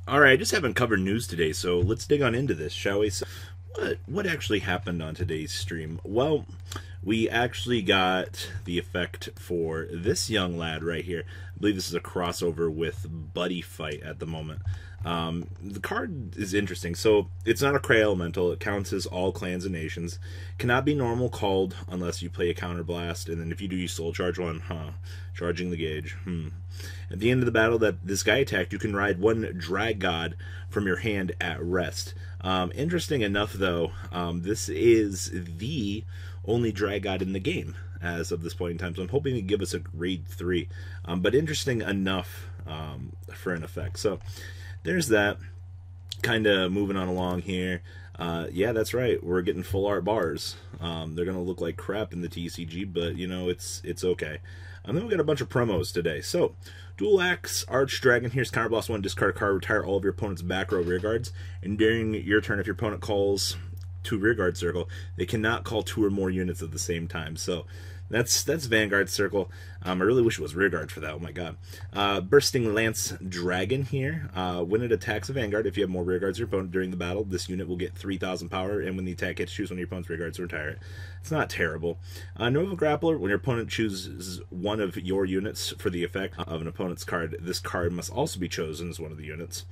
Alright, I just haven't covered news today, so let's dig on into this, shall we? So, what actually happened on today's stream? Well, we actually got the effect for this young lad right here. I believe this is a crossover with Buddy Fight at the moment. The card is interesting. So it's not a Cray Elemental. It counts as all clans and nations. Cannot be normal called unless you play a counterblast, and then if you do, you soul charge one. Charging the gauge. At the end of the battle that this guy attacked, you can ride one Drag God from your hand at rest. Interesting enough, though, this is the only Drag God in the game as of this point in time, so I'm hoping to give us a grade 3. But interesting enough for an effect. So there's that. Kind of moving on along here. Yeah, that's right. We're getting full art bars. They're gonna look like crap in the TCG, but you know it's okay. And then we got a bunch of promos today. So, Dual Axe, Arch Dragon. Here's Counterblast 1, discard a card, retire all of your opponent's back row rear guards. And during your turn, if your opponent calls 2 rearguard circle, they cannot call 2 or more units at the same time. So that's Vanguard circle. I really wish it was rearguard for that. Oh my god. Bursting Lance Dragon here. When it attacks a Vanguard, if you have more rearguards than your opponent during the battle, this unit will get 3,000 power, and when the attack hits, choose one of your opponent's rearguards to retire it. It's not terrible. Nova Grappler, when your opponent chooses one of your units for the effect of an opponent's card, this card must also be chosen as one of the units.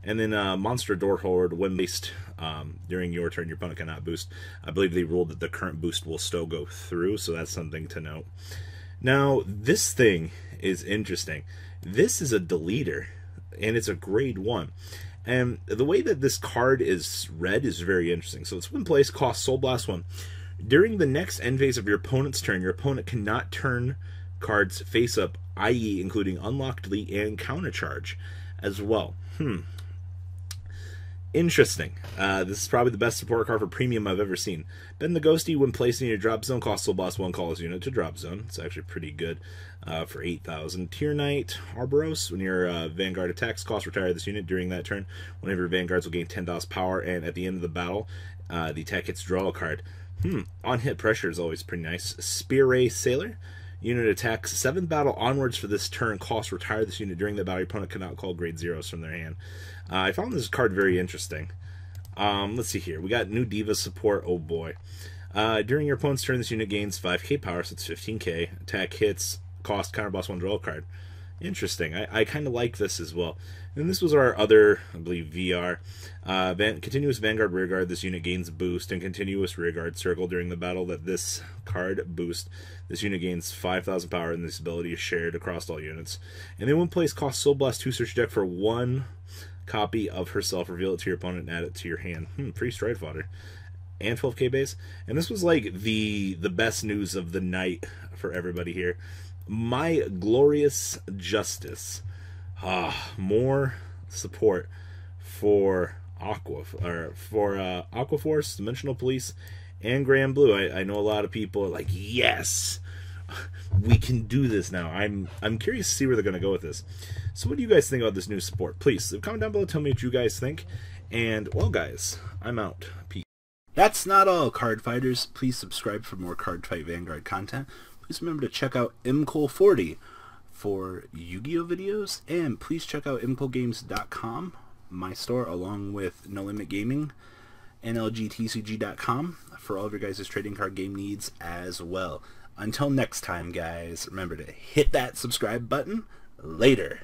And then Monster Door Horde, when based during your turn, your opponent cannot boost. I believe they ruled that the current boost will still go through, so that's something to note. Now, this thing is interesting. This is a deleter, and it's a grade 1. And the way that this card is read is very interesting. So it's when placed, costs Soul Blast 1. During the next end phase of your opponent's turn, your opponent cannot turn cards face up, i.e. including Unlock, Delete, and Countercharge as well. Interesting. This is probably the best support card for premium I've ever seen. Ben the Ghosty, when placed in your drop zone, costs Soul Blast 1, call his unit to drop zone. It's actually pretty good for 8,000. Tier Knight Arboros, when your Vanguard attacks, cost retire this unit during that turn. One of your Vanguards will gain 10,000 power, and at the end of the battle, the attack hits, draw a card. On hit pressure is always pretty nice. Spear Ray Sailor. Unit attacks 7th battle onwards for this turn, cost retire this unit during the battle. Your opponent cannot call grade 0s from their hand. I found this card very interesting. Let's see here. We got new Diva support. Oh boy. During your opponent's turn, this unit gains 5k power, so it's 15k. Attack hits, cost counterblast 1, draw a card. Interesting. I kind of like this as well. And this was our other, I believe, VR. Continuous Vanguard Rearguard. This unit gains boost, and continuous Rearguard Circle during the battle that this card boosts. This unit gains 5,000 power, and this ability is shared across all units. And then when placed, costs Soul Blast 2, search your deck for 1 copy of herself, reveal it to your opponent, and add it to your hand. Free Stride Fodder. And 12k base. And this was like the best news of the night for everybody here. My Glorious Justice. More support for Aquaforce, Dimensional Police, and Grand Blue. I know a lot of people are like, yes, we can do this now. I'm curious to see where they're going to go with this. So what do you guys think about this new support? Please comment down below, tell me what you guys think. And well guys, I'm out. Peace. That's not all, card fighters. Please subscribe for more Cardfight Vanguard content. Please remember to check out MCole40 for Yu-Gi-Oh videos, and please check out mcolegames.com, my store, along with No Limit Gaming, NLGTCG.com for all of your guys' trading card game needs as well. Until next time, guys, remember to hit that subscribe button. Later.